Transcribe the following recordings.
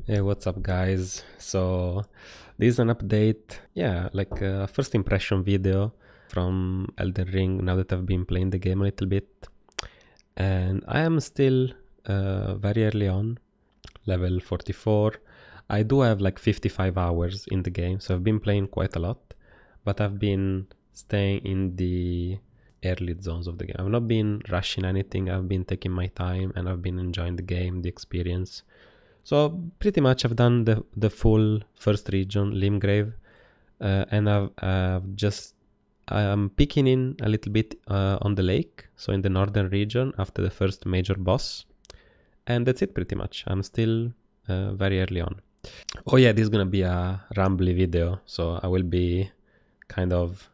Hey, what's up, guys? So, this is an update, yeah, like a first impression video from Elden Ring now that I've been playing the game a little bit. And I am still very early on, level 44. I do have like 55 hours in the game, so I've been playing quite a lot, but I've been staying in the early zones of the game. I've not been rushing anything, I've been taking my time and I've been enjoying the game, the experience. So pretty much I've done the full first region, Limgrave, and I'm picking in a little bit on the lake, so in the northern region after the first major boss, and that's it pretty much. I'm still very early on. Oh yeah, this is gonna be a rambly video, so I will be kind of,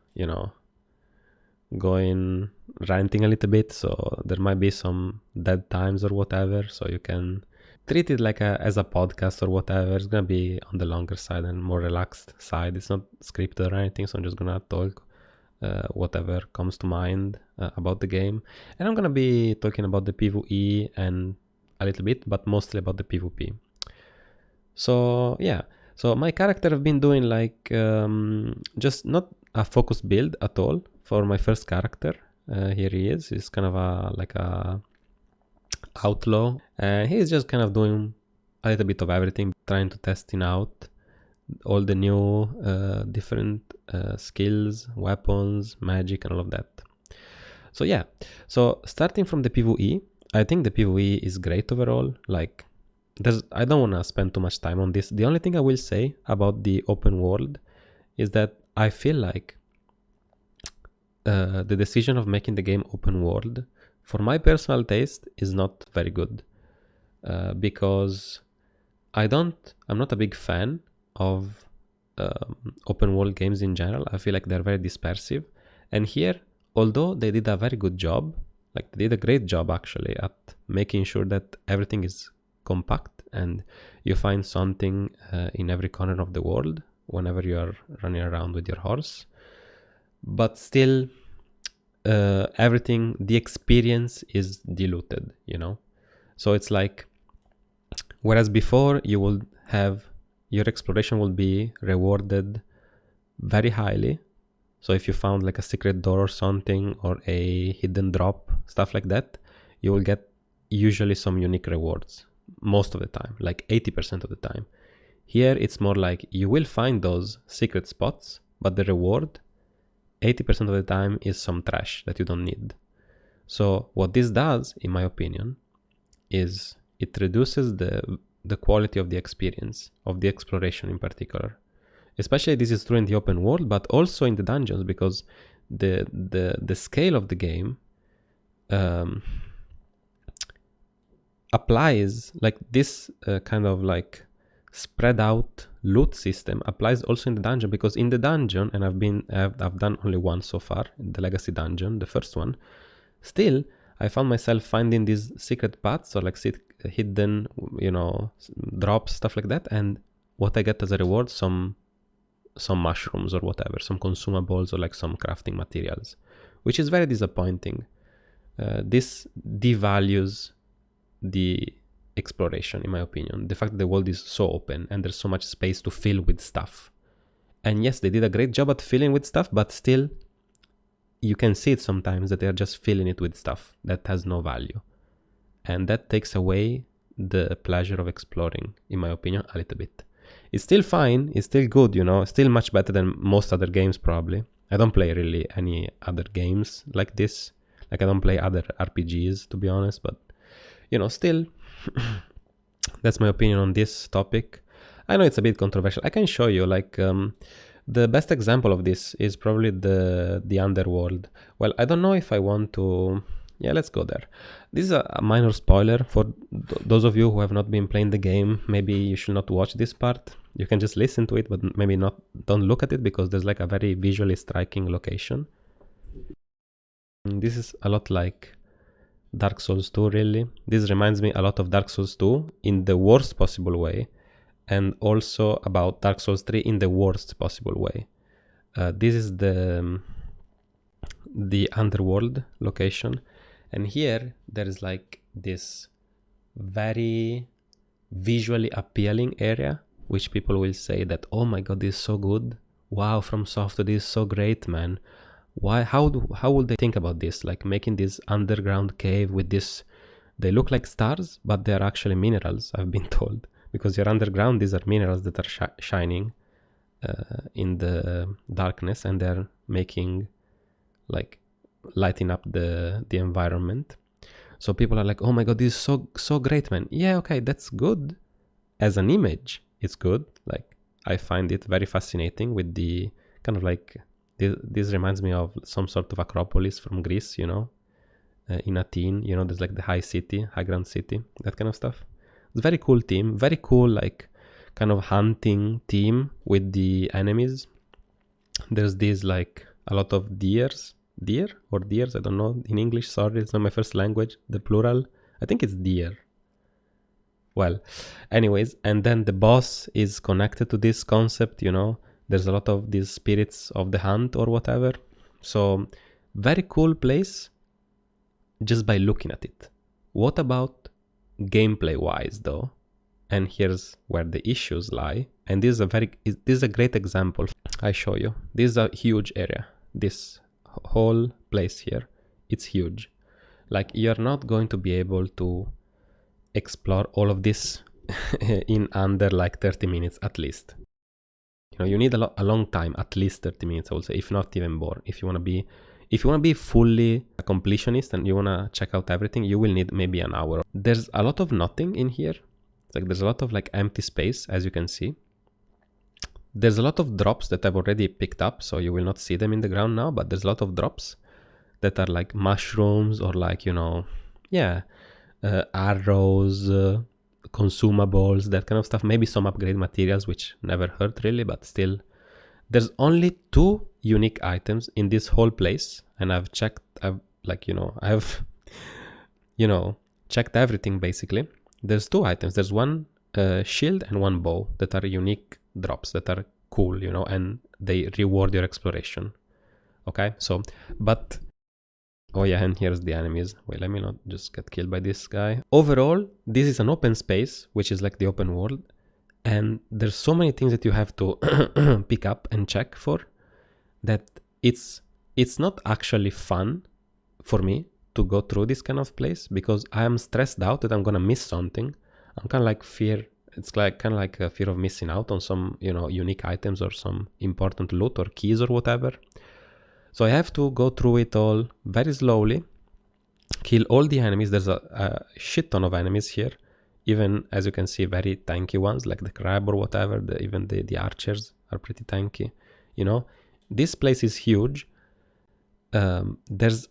going ranting a little bit, so there might be some dead times or whatever, so you can treat it like as a podcast or whatever. It's gonna be on the longer side and more relaxed side. It's not scripted or anything, so I'm just gonna talk whatever comes to mind about the game. And I'm gonna be talking about the PvE and a little bit, but mostly about the PvP. So yeah, so my character have been doing like just not a focused build at all for my first character. Here he is. He's kind of like a outlaw, and he's just kind of doing a little bit of everything, trying to testing out all the new different skills, weapons, magic, and all of that. So yeah, so starting from the PvE, I think the PvE is great overall. Like, I don't want to spend too much time on this. The only thing I will say about the open world is that I feel like the decision of making the game open world, for my personal taste, is not very good. Because I'm not a big fan of open world games in general. I feel like they're very dispersive. And here, although they did a very good job, like they did a great job actually at making sure that everything is compact and you find something in every corner of the world whenever you are running around with your horse. But still, everything, the experience is diluted, So it's like, whereas before you will have your exploration will be rewarded very highly. So if you found like a secret door or something or a hidden drop, stuff like that, you will get usually some unique rewards most of the time, like 80% of the time. Here it's more like you will find those secret spots, but the reward 80% of the time is some trash that you don't need. So what this does, in my opinion, is it reduces the quality of the experience, of the exploration in particular. Especially this is true in the open world, but also in the dungeons, because the scale of the game applies, like this kind of like spread out loot system applies also in the dungeon, because in the dungeon, and I've done only one so far, the legacy dungeon, the first one, still I found myself finding these secret paths or like hidden, drops, stuff like that, and what I get as a reward, some mushrooms or whatever, some consumables or like some crafting materials, which is very disappointing. This devalues the exploration, in my opinion. The fact that the world is so open and there's so much space to fill with stuff. And yes, they did a great job at filling with stuff, but still, you can see it sometimes that they're just filling it with stuff that has no value. And that takes away the pleasure of exploring, in my opinion, a little bit. It's still fine, it's still good, still much better than most other games probably. I don't play really any other games like this. Like I don't play other RPGs, to be honest, but still, that's my opinion on this topic. I know it's a bit controversial. I can show you, like, the best example of this is probably the underworld. Well, I don't know if I want to. Yeah, let's go there. This is a minor spoiler for those of you who have not been playing the game. Maybe you should not watch this part. You can just listen to it, but maybe don't look at it, because there's like a very visually striking location. This is a lot like Dark Souls 2, really. This reminds me a lot of Dark Souls 2 in the worst possible way, and also about Dark Souls 3 in the worst possible way. This is the underworld location, and here there is like this very visually appealing area, which people will say that, oh my god, this is so good. Wow, From Software, this is so great, man. Why? How would they think about this? Like making this underground cave with this, they look like stars, but they're actually minerals, I've been told. Because you're underground, these are minerals that are shining in the darkness, and they're making, like, lighting up the environment. So people are like, oh my god, this is so great, man. Yeah, okay, that's good. As an image, it's good. Like, I find it very fascinating with the kind of like, this reminds me of some sort of Acropolis from Greece, you know, in Athene, you know, there's like the high ground city, that kind of stuff. It's very cool theme, very cool, like, kind of hunting theme with the enemies. There's these, like, a lot of deers, I don't know in English, sorry, it's not my first language, the plural, I think it's deer. Well, anyways, and then the boss is connected to this concept, you know, there's a lot of these spirits of the hunt or whatever. So very cool place just by looking at it. What about gameplay wise though? And here's where the issues lie. And this is a great example. I show you. This is a huge area. This whole place here, it's huge. Like, you're not going to be able to explore all of this in under like 30 minutes at least. You know, you need a long time, at least 30 minutes, I would say, if not even more. If you want to be fully a completionist and you want to check out everything, you will need maybe an hour. There's a lot of nothing in here. It's like there's a lot of like empty space, as you can see. There's a lot of drops that I've already picked up, so you will not see them in the ground now, but there's a lot of drops that are like mushrooms or like, you know, yeah, arrows, consumables, that kind of stuff. Maybe some upgrade materials, which never hurt really, but still. There's only 2 unique items in this whole place, and I've checked, I've checked everything basically. There's 2 items. There's one shield and 1 bow that are unique drops that are cool, you know, and they reward your exploration. Okay, so, but, oh yeah, and here's the enemies. Wait, let me not just get killed by this guy. Overall, this is an open space, which is like the open world, and there's so many things that you have to pick up and check for, that it's not actually fun for me to go through this kind of place, because I am stressed out that I'm gonna miss something. I'm kind of like it's like kind of like a fear of missing out on some, you know, unique items or some important loot or keys or whatever. So I have to go through it all very slowly, kill all the enemies. There's a shit ton of enemies here, even, as you can see, very tanky ones like the crab or whatever. Even the archers are pretty tanky, you know. This place is huge. There's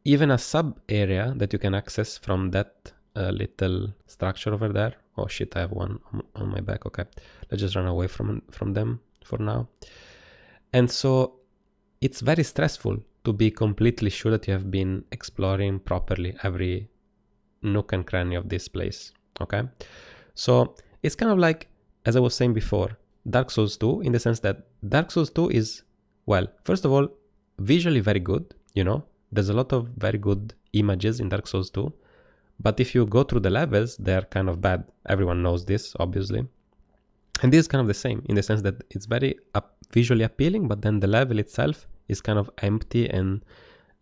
even a sub area that you can access from that little structure over there. Oh shit, I have one on my back. Okay, let's just run away from them for now. And so it's very stressful to be completely sure that you have been exploring properly every nook and cranny of this place. Okay, so it's kind of like, as I was saying before, Dark Souls 2, in the sense that Dark Souls 2 is, well, first of all, visually very good, you know. There's a lot of very good images in Dark Souls 2, but if you go through the levels, they're kind of bad. Everyone knows this, obviously. And this is kind of the same, in the sense that it's very visually appealing, but then the level itself is kind of empty, and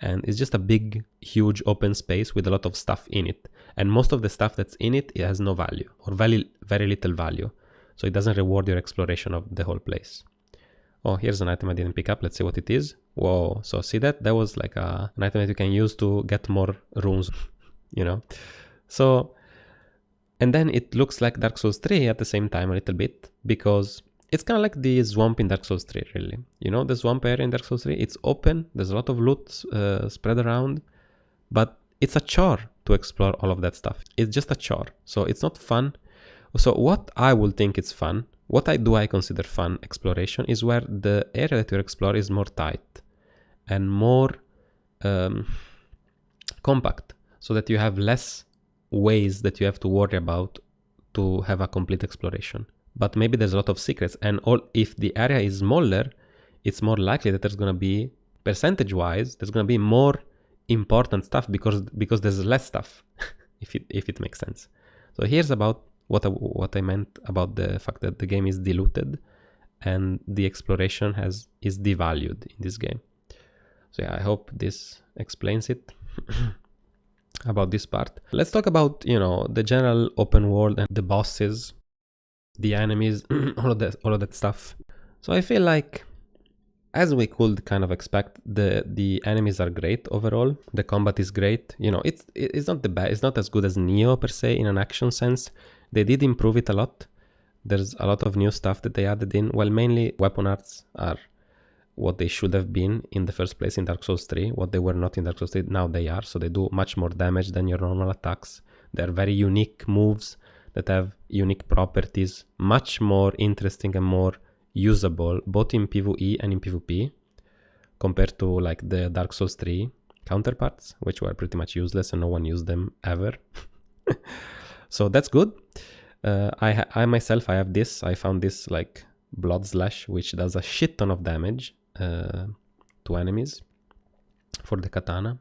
it's just a big, huge open space with a lot of stuff in it. And most of the stuff that's in it has no value, or very, very little value. So it doesn't reward your exploration of the whole place. Oh, here's an item I didn't pick up. Let's see what it is. Whoa, so see that? That was like an item that you can use to get more runes, you know? So, and then it looks like Dark Souls 3 at the same time a little bit, because it's kind of like the swamp in Dark Souls 3, really. You know, the swamp area in Dark Souls 3, it's open, there's a lot of loot spread around, but it's a chore to explore all of that stuff. It's just a chore, so it's not fun. So what I will think is fun, what I consider fun exploration, is where the area that you explore is more tight and more compact, so that you have less ways that you have to worry about to have a complete exploration. But maybe there's a lot of secrets, and if the area is smaller, it's more likely that there's going to be, percentage-wise, there's going to be more important stuff, because there's less stuff, if it makes sense. So here's about what I meant about the fact that the game is diluted and the exploration is devalued in this game. So yeah, I hope this explains it about this part. Let's talk about, you know, the general open world and the bosses, the enemies, all of that stuff. So I feel like, as we could kind of expect, the enemies are great overall. The combat is great. You know, it's not the best. It's not as good as Neo per se in an action sense. They did improve it a lot. There's a lot of new stuff that they added in. Well, mainly weapon arts are what they should have been in the first place in Dark Souls 3. What they were not in Dark Souls 3, now they are. So they do much more damage than your normal attacks. They're very unique moves that have unique properties, much more interesting and more usable both in PvE and in PvP compared to like the Dark Souls 3 counterparts, which were pretty much useless and no one used them ever. So that's good. I myself, I have this. I found this like Blood Slash, which does a shit ton of damage to enemies for the katana.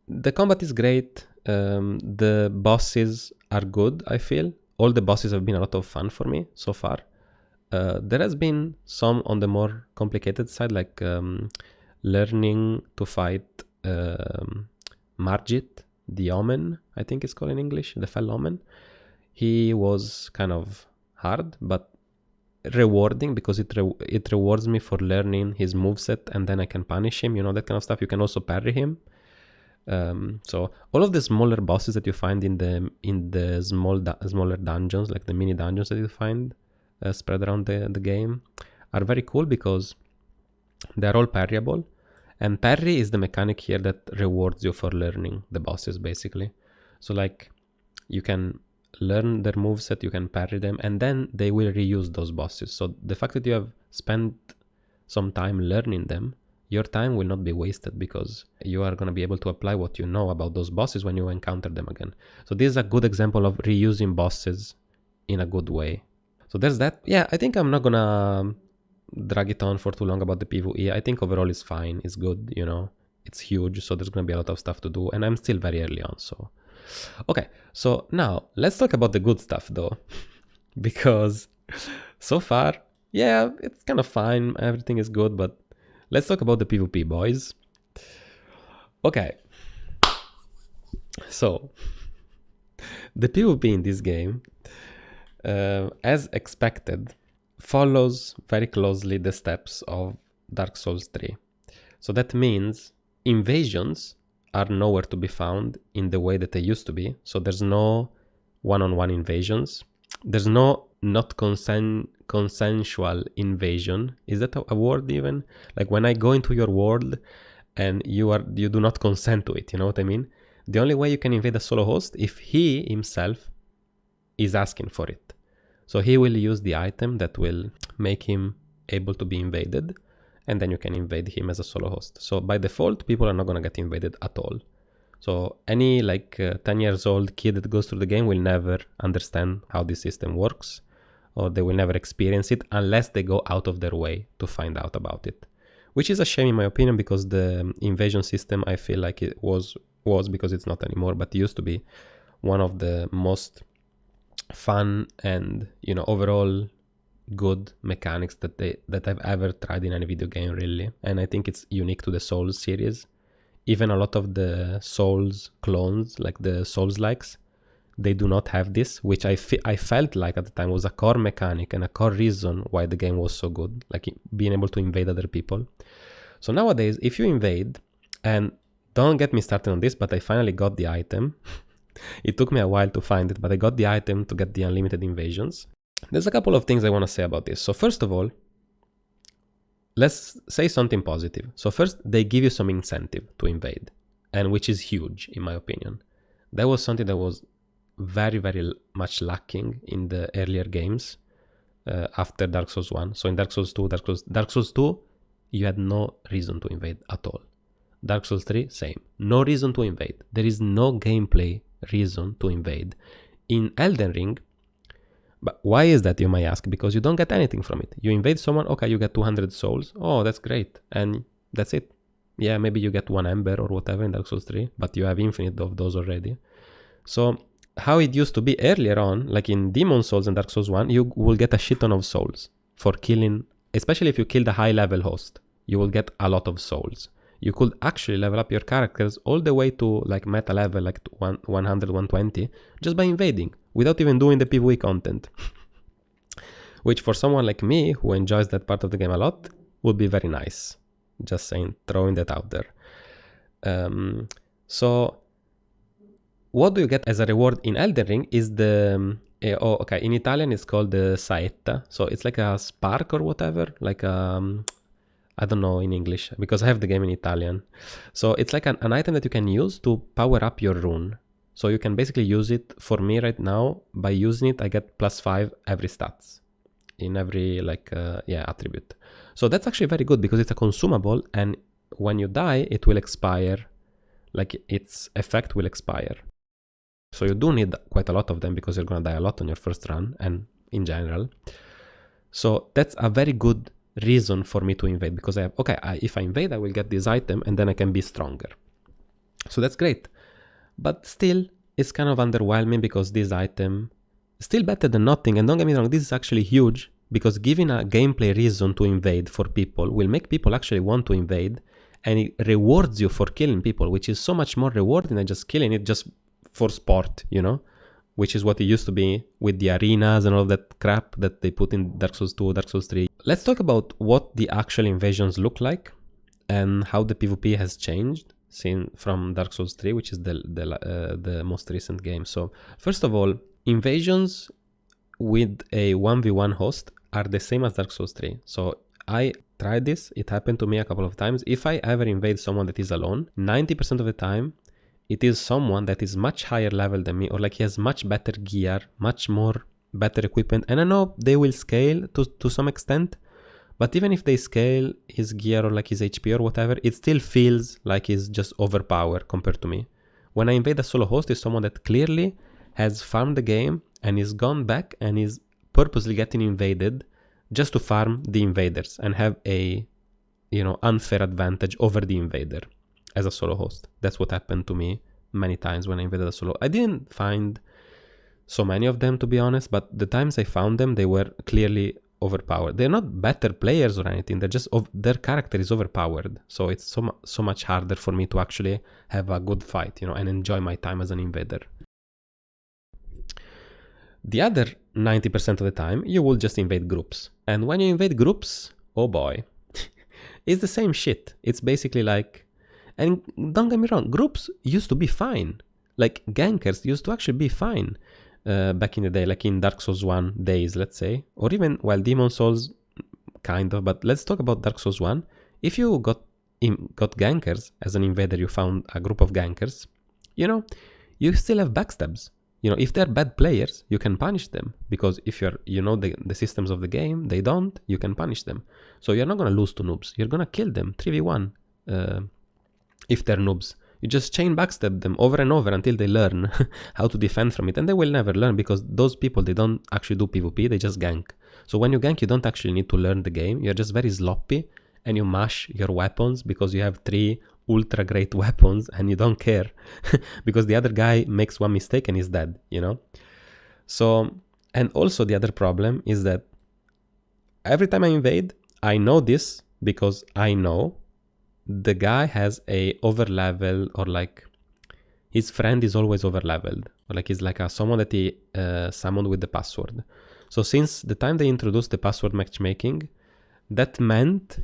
The combat is great. The bosses are good, I feel. All the bosses have been a lot of fun for me so far. There has been some on the more complicated side, like learning to fight Margit, the Omen, I think it's called in English, the Fell Omen. He was kind of hard, but rewarding because it rewards me for learning his moveset, and then I can punish him, you know, that kind of stuff. You can also parry him. So all of the smaller bosses that you find in the smaller dungeons, like the mini dungeons that you find spread around the game, are very cool because they're all parryable, and parry is the mechanic here that rewards you for learning the bosses, basically. So like you can learn their moveset, you can parry them, and then they will reuse those bosses. So the fact that you have spent some time learning them, your time will not be wasted because you are going to be able to apply what you know about those bosses when you encounter them again. So this is a good example of reusing bosses in a good way. So there's that. Yeah, I think I'm not gonna drag it on for too long about the PvE. I think overall it's fine, it's good, you know, it's huge, so there's gonna be a lot of stuff to do, and I'm still very early on, so. Okay, so now let's talk about the good stuff though, because so far, yeah, it's kind of fine, everything is good, but let's talk about the PvP, boys. Okay, so the PvP in this game, as expected, follows very closely the steps of Dark Souls 3. So that means invasions are nowhere to be found in the way that they used to be. So there's no one-on-one invasions. There's no not consensual invasion. Is that a word even? Like when I go into your world and you do not consent to it, you know what I mean? The only way you can invade a solo host if he himself is asking for it. So he will use the item that will make him able to be invaded, and then you can invade him as a solo host. So by default, people are not going to get invaded at all. So any like 10 years old kid that goes through the game will never understand how this system works, or they will never experience it unless they go out of their way to find out about it. Which is a shame in my opinion, because the invasion system, I feel like it was because it's not anymore, but it used to be one of the most fun and, you know, overall good mechanics that I've ever tried in any video game, really. And I think it's unique to the Souls series. Even a lot of the Souls clones, like the Souls likes, they do not have this, which I felt like at the time was a core mechanic and a core reason why the game was so good, like being able to invade other people. So nowadays, if you invade, and don't get me started on this, but I finally got the item. It took me a while to find it, but I got the item to get the unlimited invasions. There's a couple of things I want to say about this. So first of all, let's say something positive. So first, they give you some incentive to invade, and which is huge in my opinion. That was something that was very, very much lacking in the earlier games after Dark Souls 1. So in Dark Souls 2, Dark Souls 2, you had no reason to invade at all. Dark Souls 3, same. No reason to invade. There is no gameplay reason to invade. In Elden Ring, but why is that, you might ask? Because you don't get anything from it. You invade someone, okay, you get 200 souls. Oh, that's great. And that's it. Yeah, maybe you get one ember or whatever in Dark Souls 3, but you have infinite of those already. So how it used to be earlier on, like in Demon Souls and Dark Souls 1, you will get a shit ton of souls for killing, especially if you kill the high level host, you will get a lot of souls. You could actually level up your characters all the way to like meta level, like 100, 120, just by invading, without even doing the PvE content. Which for someone like me, who enjoys that part of the game a lot, would be very nice. Just saying, throwing that out there. So what do you get as a reward in Elden Ring is the... in Italian it's called the saetta. So it's like a spark or whatever, like I don't know in English, because I have the game in Italian. So it's like an item that you can use to power up your rune. So you can basically use it. For me right now, by using it, I get +5 every stats in every attribute. So that's actually very good because it's a consumable, and when you die, it will expire. Like its effect will expire. So you do need quite a lot of them because you're gonna die a lot on your first run and in general. So that's a very good reason for me to invade, because I have, if I invade, I will get this item and then I can be stronger. So that's great. But still, it's kind of underwhelming because this item is still better than nothing. And don't get me wrong, this is actually huge, because giving a gameplay reason to invade for people will make people actually want to invade, and it rewards you for killing people, which is so much more rewarding than just killing it just for sport, you know? Which is what it used to be with the arenas and all that crap that they put in Dark Souls 2, Dark Souls 3. Let's talk about what the actual invasions look like and how the PvP has changed from Dark Souls 3, which is the most recent game. So first of all, invasions with a 1v1 host are the same as Dark Souls 3. So I tried this, it happened to me a couple of times. If I ever invade someone that is alone, 90% of the time, it is someone that is much higher level than me, or like he has much better gear, much more better equipment. And I know they will scale to some extent, but even if they scale his gear or like his HP or whatever, it still feels like he's just overpowered compared to me. When I invade a solo host, is someone that clearly has farmed the game and is gone back and is purposely getting invaded just to farm the invaders and have a, unfair advantage over the invader as a solo host. That's what happened to me many times when I invaded a solo. I didn't find so many of them, to be honest, but the times I found them, they were clearly overpowered. They're not better players or anything, they're just, their character is overpowered. So it's so much harder for me to actually have a good fight, and enjoy my time as an invader. The other 90% of the time, you will just invade groups. And when you invade groups, oh boy, it's the same shit. It's basically like, and don't get me wrong, groups used to be fine. Like gankers used to actually be fine back in the day, like in Dark Souls 1 days, let's say. Or even, Demon Souls, kind of. But let's talk about Dark Souls 1. If you got gankers as an invader, you found a group of gankers, you still have backstabs. If they're bad players, you can punish them, because if you're, the systems of the game, they don't, you can punish them. So you're not going to lose to noobs. You're going to kill them 3v1 if they're noobs. You just chain backstab them over and over until they learn how to defend from it. And they will never learn, because those people, they don't actually do PvP, they just gank. So when you gank, you don't actually need to learn the game. You're just very sloppy and you mash your weapons because you have 3 ultra great weapons and you don't care because the other guy makes one mistake and he's dead, So, and also the other problem is that every time I invade, I know this because I know the guy has a overlevel, or like his friend is always overleveled, or like he's like someone that he summoned with the password. So since the time they introduced the password matchmaking, that meant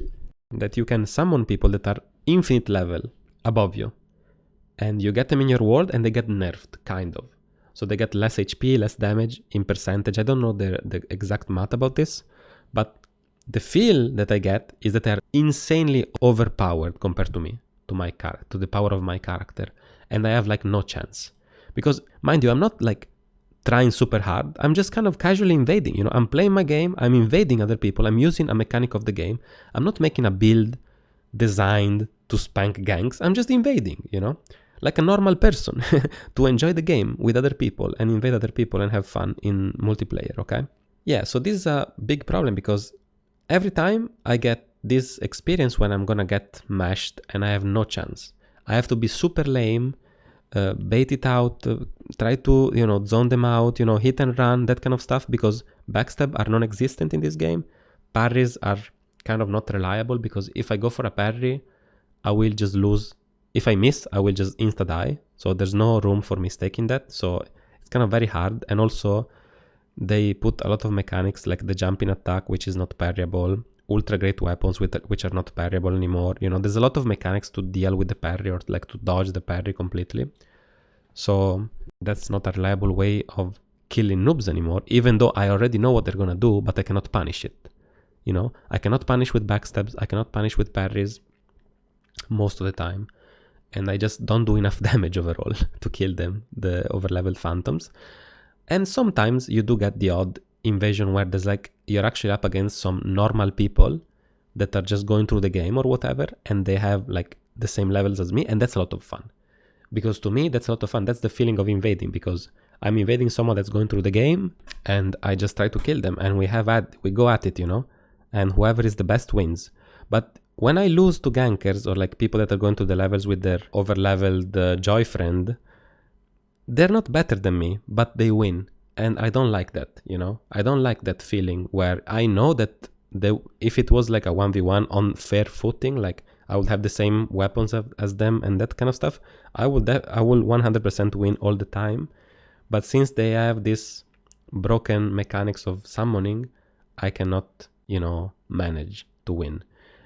that you can summon people that are infinite level above you, and you get them in your world and they get nerfed, kind of. So they get less HP, less damage in percentage. I don't know the exact math about this, but the feel that I get is that they're insanely overpowered compared to me, to the power of my character, and I have like no chance. Because mind you, I'm not like trying super hard, I'm just kind of casually invading, I'm playing my game, I'm invading other people, I'm using a mechanic of the game, I'm not making a build designed to spank ganks, I'm just invading, like a normal person to enjoy the game with other people and invade other people and have fun in multiplayer, okay? Yeah, so this is a big problem, because every time I get this experience when I'm gonna get mashed and I have no chance. I have to be super lame, bait it out, try to, you know, zone them out, you know, hit and run, that kind of stuff, because backstab are non-existent in this game. Parries are kind of not reliable, because if I go for a parry, I will just lose. If I miss, I will just insta-die, so there's no room for mistake in that, so it's kind of very hard. And also, they put a lot of mechanics like the jumping attack, which is not parryable, ultra great weapons which are not parryable anymore. You know, there's a lot of mechanics to deal with the parry, or like to dodge the parry completely. So that's not a reliable way of killing noobs anymore, even though I already know what they're gonna do, but I cannot punish it. You know, I cannot punish with backstabs, I cannot punish with parries most of the time, and I just don't do enough damage overall to kill them, the overleveled phantoms. And sometimes you do get the odd invasion where there's like, you're actually up against some normal people that are just going through the game or whatever, and they have like the same levels as me, and that's a lot of fun. Because to me, that's a lot of fun. That's the feeling of invading, because I'm invading someone that's going through the game, and I just try to kill them, and we go at it, you know, and whoever is the best wins. But when I lose to gankers, or like people that are going to the levels with their over-leveled joy friend, they're not better than me, but they win. And I don't like that, you know? I don't like that feeling where I know that if it was like a 1v1 on fair footing, like I would have the same weapons as them and that kind of stuff, I will 100% win all the time. But since they have this broken mechanics of summoning, I cannot, you know, manage to win.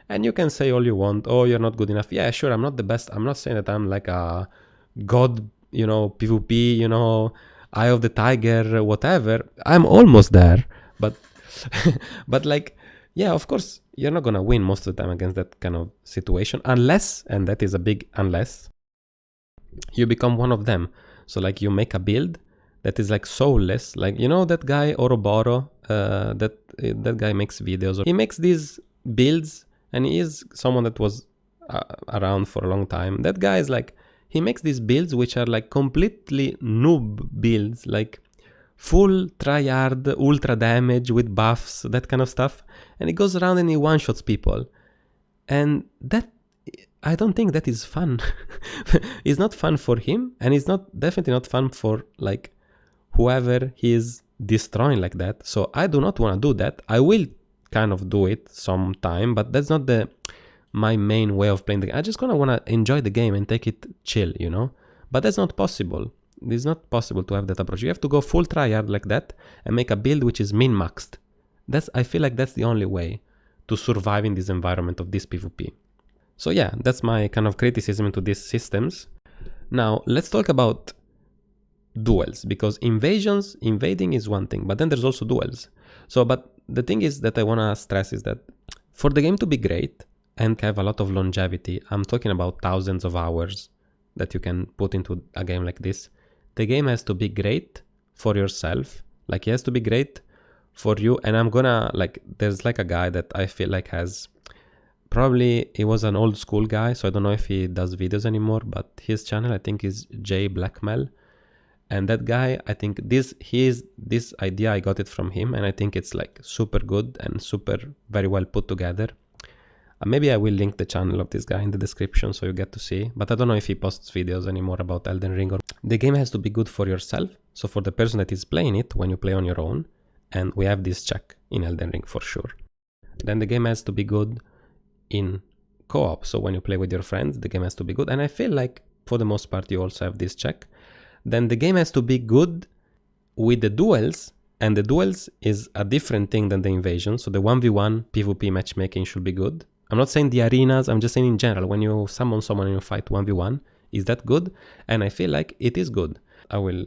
And you can say all you want, oh, you're not good enough. Yeah, sure, I'm not the best. I'm not saying that I'm like a god, you know, PvP, you know, Eye of the Tiger, whatever. I'm almost there, but but like, yeah, of course, you're not gonna win most of the time against that kind of situation, unless, and that is a big unless, you become one of them. So like you make a build that is like soulless, like, you know, that guy Oroboro, that guy makes videos. He makes these builds, and he is someone that was around for a long time. That guy is like, he makes these builds which are like completely noob builds, like full tryhard, ultra damage with buffs, that kind of stuff. And he goes around and he one-shots people. And that, I don't think that is fun. It's not fun for him, and it's definitely not fun for like whoever he is destroying like that. So I do not want to do that. I will kind of do it sometime, but that's not my main way of playing the game. I just kind of want to enjoy the game and take it chill, you know? But that's not possible. It's not possible to have that approach. You have to go full tryhard like that and make a build which is min-maxed. I feel like that's the only way to survive in this environment of this PvP. So yeah, that's my kind of criticism to these systems. Now, let's talk about duels, because invading is one thing, but then there's also duels. So, but the thing is that I want to stress is that for the game to be great and have a lot of longevity, I'm talking about thousands of hours that you can put into a game like this. The game has to be great for yourself, like it has to be great for you. And I'm gonna, like, there's like a guy that I feel like has, probably he was an old school guy, so I don't know if he does videos anymore, but his channel I think is J Blackmail. And that guy, I think this idea, I got it from him, and I think it's like super good and very well put together. Maybe I will link the channel of this guy in the description so you get to see, but I don't know if he posts videos anymore about Elden Ring. The game has to be good for yourself, so for the person that is playing it when you play on your own, and we have this check in Elden Ring for sure. Then the game has to be good in co-op, so when you play with your friends, the game has to be good, and I feel like for the most part you also have this check. Then the game has to be good with the duels, and the duels is a different thing than the invasion. So the 1v1 PvP matchmaking should be good. I'm not saying the arenas, I'm just saying in general, when you summon someone and you fight 1v1, is that good? And I feel like it is good. I will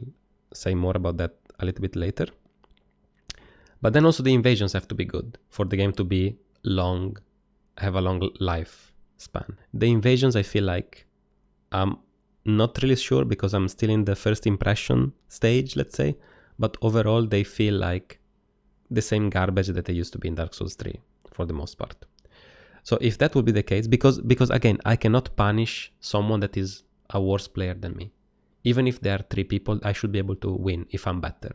say more about that a little bit later. But then also the invasions have to be good for the game to be long, have a long life span. The invasions, I feel like, not really sure because I'm still in the first impression stage, let's say, but overall they feel like the same garbage that they used to be in Dark Souls 3 for the most part. So if that would be the case, because again, I cannot punish someone that is a worse player than me. Even if there are 3 people, I should be able to win if I'm better.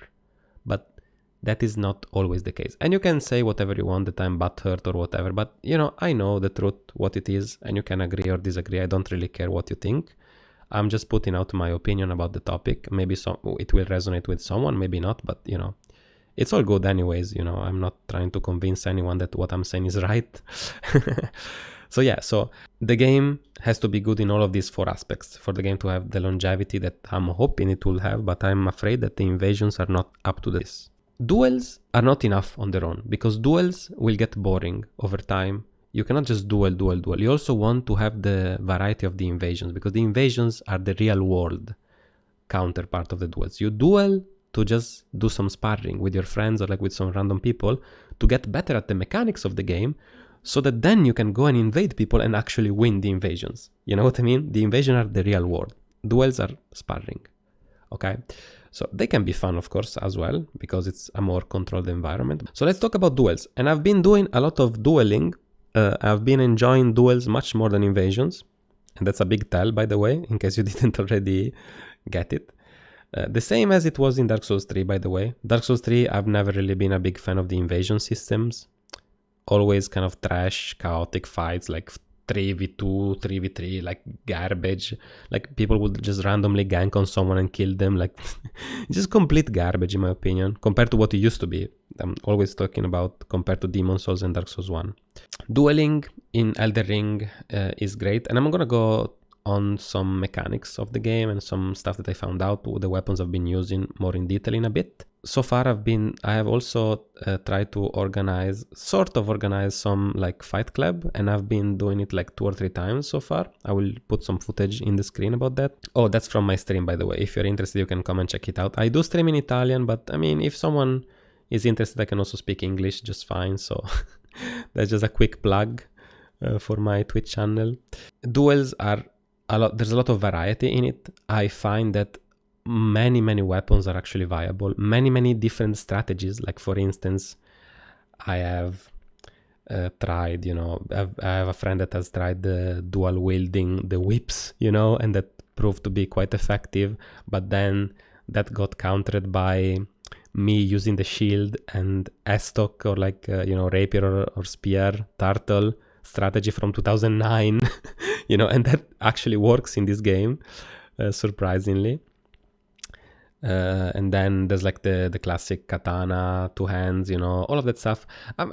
But that is not always the case. And you can say whatever you want, that I'm butthurt or whatever, but you know, I know the truth, what it is, and you can agree or disagree. I don't really care what you think. I'm just putting out my opinion about the topic. Maybe it will resonate with someone, maybe not, but you know, it's all good anyways. You know, I'm not trying to convince anyone that what I'm saying is right. So yeah, so the game has to be good in all of these 4 aspects for the game to have the longevity that I'm hoping it will have, but I'm afraid that the invasions are not up to this. Duels are not enough on their own, because duels will get boring over time. You cannot just duel. You also want to have the variety of the invasions, because the invasions are the real world counterpart of the duels. You duel to just do some sparring with your friends or like with some random people to get better at the mechanics of the game, so that then you can go and invade people and actually win the invasions. You know what I mean? The invasions are the real world. Duels are sparring. Okay? So they can be fun, of course, as well, because it's a more controlled environment. So let's talk about duels. And I've been doing a lot of dueling. I've been enjoying duels much more than invasions. And that's a big tell, by the way, in case you didn't already get it. The same as it was in Dark Souls 3, by the way. Dark Souls 3, I've never really been a big fan of the invasion systems. Always kind of trash, chaotic fights, like 3v2, 3v3, like garbage. Like people would just randomly gank on someone and kill them. Like just complete garbage, in my opinion, compared to what it used to be. I'm always talking about compared to Demon Souls and Dark Souls 1. Dueling in Elden Ring is great, and I'm gonna go on some mechanics of the game and some stuff that I found out with the weapons I've been using more in detail in a bit. So far I have also tried to organize some like fight club, and I've been doing it like 2 or 3 times so far. I will put some footage in the screen about that. Oh, that's from my stream, by the way. If you're interested, you can come and check it out. I do stream in Italian, but I mean, if someone is interested, I can also speak English just fine. So that's just a quick plug for my Twitch channel. Duels are there's a lot of variety in it. I find that many weapons are actually viable. Many different strategies. Like for instance, I have tried, you know, I have a friend that has tried the dual wielding the whips, you know, and that proved to be quite effective. But then that got countered by me using the shield and S-stock or like, you know, rapier or spear turtle strategy from 2009, you know, and that actually works in this game, surprisingly. And then there's like the classic katana, 2 hands, you know, all of that stuff.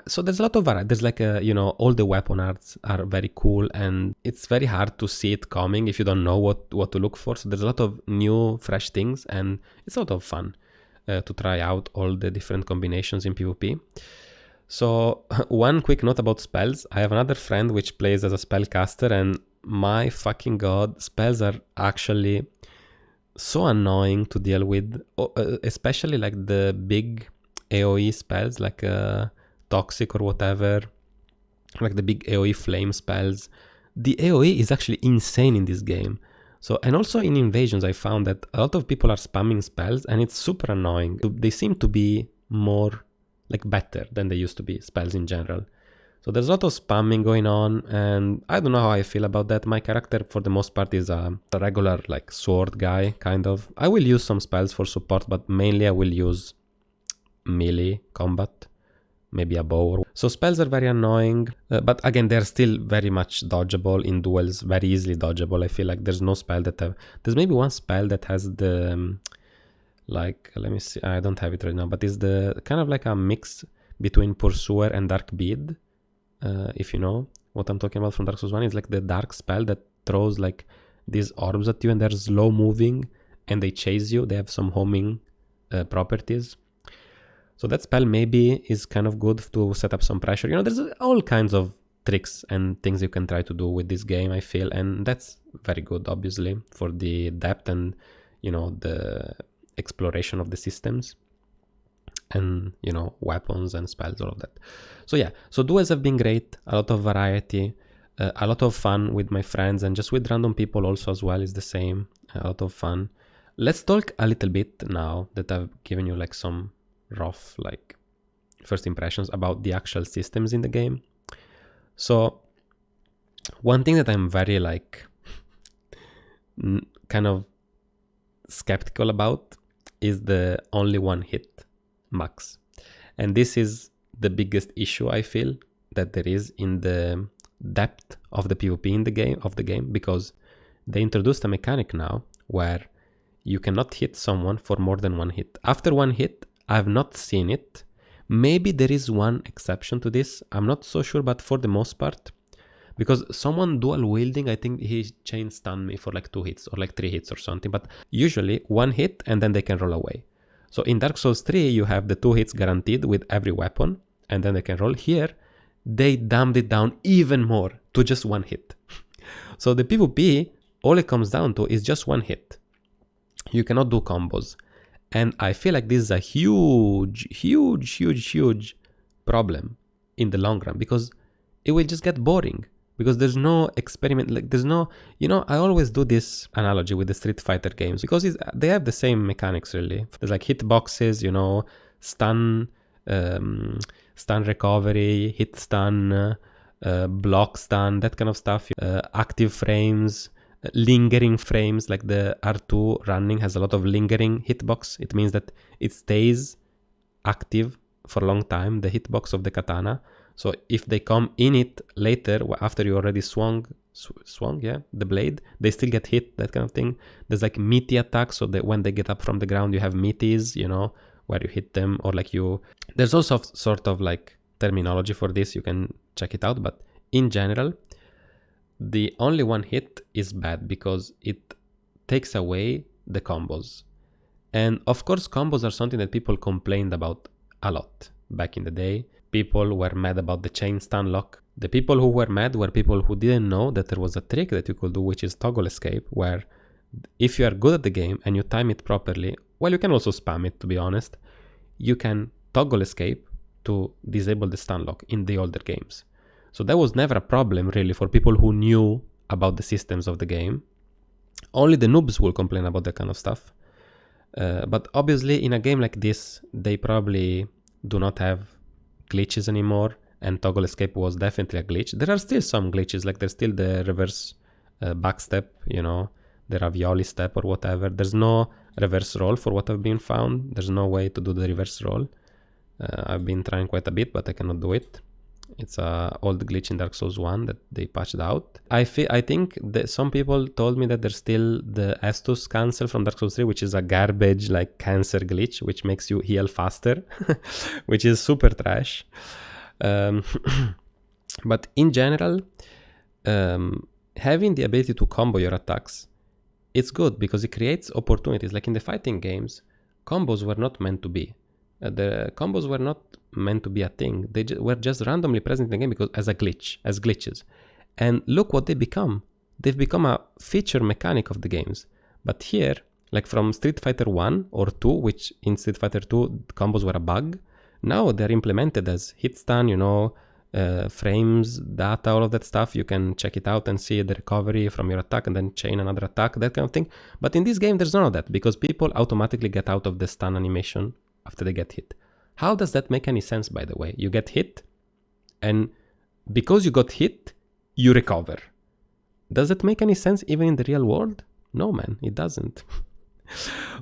So there's a lot of variety. There's like, you know, all the weapon arts are very cool, and it's very hard to see it coming if you don't know what to look for. So there's a lot of new, fresh things, and it's a lot of fun to try out all the different combinations in PvP. So one quick note about spells. I have another friend which plays as a spellcaster, and my fucking god, spells are actually so annoying to deal with, especially like the big AoE spells like Toxic or whatever, like the big AoE flame spells. The AoE is actually insane in this game. So, and also in Invasions I found that a lot of people are spamming spells and it's super annoying. They seem to be more like better than they used to be, spells in general. So there's a lot of spamming going on, and I don't know how I feel about that. My character for the most part is a regular like sword guy, kind of. I will use some spells for support, but mainly I will use melee combat, maybe a bow. So spells are very annoying, but again, they're still very much dodgeable in duels, very easily dodgeable. I feel like there's no spell that there's maybe one spell that has the, like, let me see, I don't have it right now, but it's the kind of like a mix between Pursuer and Dark Bead. If you know what I'm talking about from Dark Souls 1, is like the dark spell that throws like these orbs at you and they're slow moving and they chase you. They have some homing properties. So that spell maybe is kind of good to set up some pressure. You know, there's all kinds of tricks and things you can try to do with this game, I feel. And that's very good, obviously, for the depth and, you know, the exploration of the systems. And, you know, weapons and spells, all of that. So yeah, so duels have been great, a lot of variety, a lot of fun with my friends, and just with random people also as well is the same, a lot of fun. Let's talk a little bit now that I've given you like some rough like first impressions about the actual systems in the game. So one thing that I'm very like kind of skeptical about is the only one hit max, and this is the biggest issue I feel that there is in the depth of the PvP in the game, because they introduced a mechanic now where you cannot hit someone for more than one hit. After one hit, I've not seen it. Maybe there is one exception to this. I'm not so sure, but for the most part, because someone dual wielding, I think he chain stunned me for like 2 hits or like 3 hits or something, but usually one hit and then they can roll away. So in Dark Souls 3, you have the 2 hits guaranteed with every weapon, and then they can roll. Here, they dumbed it down even more to just one hit. So the PvP, all it comes down to is just one hit. You cannot do combos. And I feel like this is a huge problem in the long run, because it will just get boring. Because there's no experiment, like there's no, I always do this analogy with the Street Fighter games, because they have the same mechanics really. There's like hitboxes, stun, stun recovery, hit stun, block stun, that kind of stuff, active frames, lingering frames, like the R2 running has a lot of lingering hitbox. It means that it stays active for a long time, the hitbox of the katana. So if they come in it later, after you already swung, the blade, they still get hit, that kind of thing. There's like meaty attacks, so that when they get up from the ground, you have meaties, where you hit them, or like there's also sort of like terminology for this, you can check it out. But in general, the only one hit is bad because it takes away the combos. And of course, combos are something that people complained about a lot back in the day. People were mad about the chain stun lock. The people who were mad were people who didn't know that there was a trick that you could do, which is toggle escape, where if you are good at the game and you time it properly, well, you can also spam it, to be honest, you can toggle escape to disable the stun lock in the older games. So that was never a problem really for people who knew about the systems of the game. Only the noobs will complain about that kind of stuff. But obviously in a game like this, they probably do not have glitches anymore, and toggle escape was definitely a glitch. There are still some glitches, like there's still the reverse backstep, the ravioli step or whatever. There's no reverse roll for what I've been found. There's no way to do the reverse roll. I've been trying quite a bit, but I cannot do it. It's a old glitch in Dark Souls 1 that they patched out. I think that some people told me that there's still the Estus cancel from Dark Souls 3, which is a garbage like cancer glitch, which makes you heal faster, which is super trash. But in general, having the ability to combo your attacks, it's good because it creates opportunities. Like in the fighting games, combos were not meant to be. The combos were not meant to be a thing. They were just randomly present in the game because as glitches. And look what they become. They've become a feature mechanic of the games. But here, like from Street Fighter 1 or 2, which in Street Fighter 2 combos were a bug, now they're implemented as hit stun, frames, data, all of that stuff. You can check it out and see the recovery from your attack and then chain another attack, that kind of thing. But in this game, there's none of that because people automatically get out of the stun animation after they get hit. How does that make any sense, by the way? You get hit, and because you got hit, you recover. Does it make any sense even in the real world? No, man, it doesn't.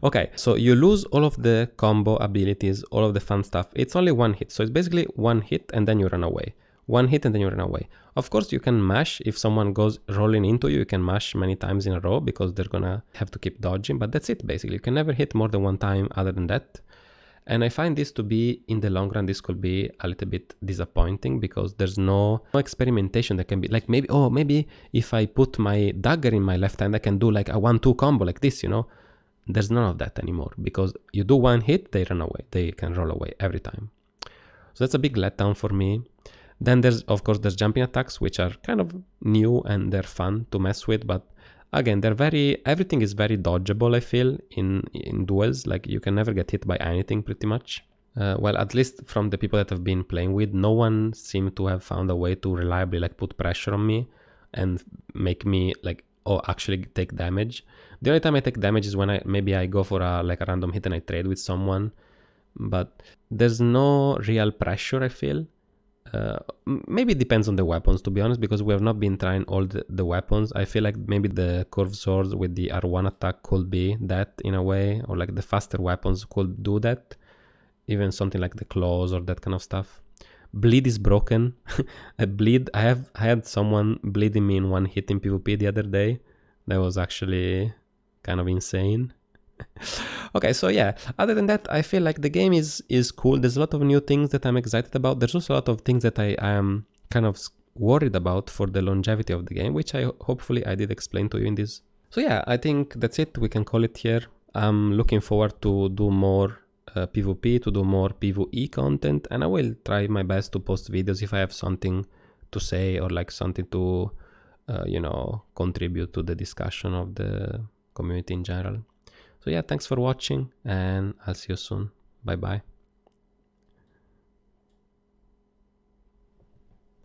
Okay, so you lose all of the combo abilities, all of the fun stuff. It's only one hit, so it's basically one hit and then you run away. One hit and then you run away. Of course, you can mash. If someone goes rolling into you, you can mash many times in a row because they're gonna have to keep dodging, but that's it, basically. You can never hit more than one time other than that. And I find this to be, in the long run, this could be a little bit disappointing because there's no experimentation that can be like, maybe if I put my dagger in my left hand, I can do like a 1-2 combo like this, There's none of that anymore because you do one hit, they run away. They can roll away every time. So that's a big letdown for me. Then there's jumping attacks, which are kind of new and they're fun to mess with, but again, everything is very dodgeable, I feel, in duels. Like, you can never get hit by anything, pretty much. Well, at least from the people that I've been playing with, no one seemed to have found a way to reliably, like, put pressure on me and make me, like, actually take damage. The only time I take damage is when I go for a random hit and I trade with someone. But there's no real pressure, I feel. Maybe it depends on the weapons, to be honest, because we have not been trying all the weapons. I feel like maybe the curved swords with the R1 attack could be that in a way, or like the faster weapons could do that. Even something like the claws or that kind of stuff. Bleed is broken. I had someone bleeding me in one hit in PvP the other day. That was actually kind of insane. Okay, so yeah, other than that, I feel like the game is cool. There's a lot of new things that I'm excited about. There's also a lot of things that I am kind of worried about for the longevity of the game, which I hopefully I did explain to you in this. So yeah, I think that's it. We can call it here. I'm looking forward to do more PvP, to do more PvE content, and I will try my best to post videos if I have something to say or like something to, contribute to the discussion of the community in general. So yeah, thanks for watching, and I'll see you soon. Bye bye.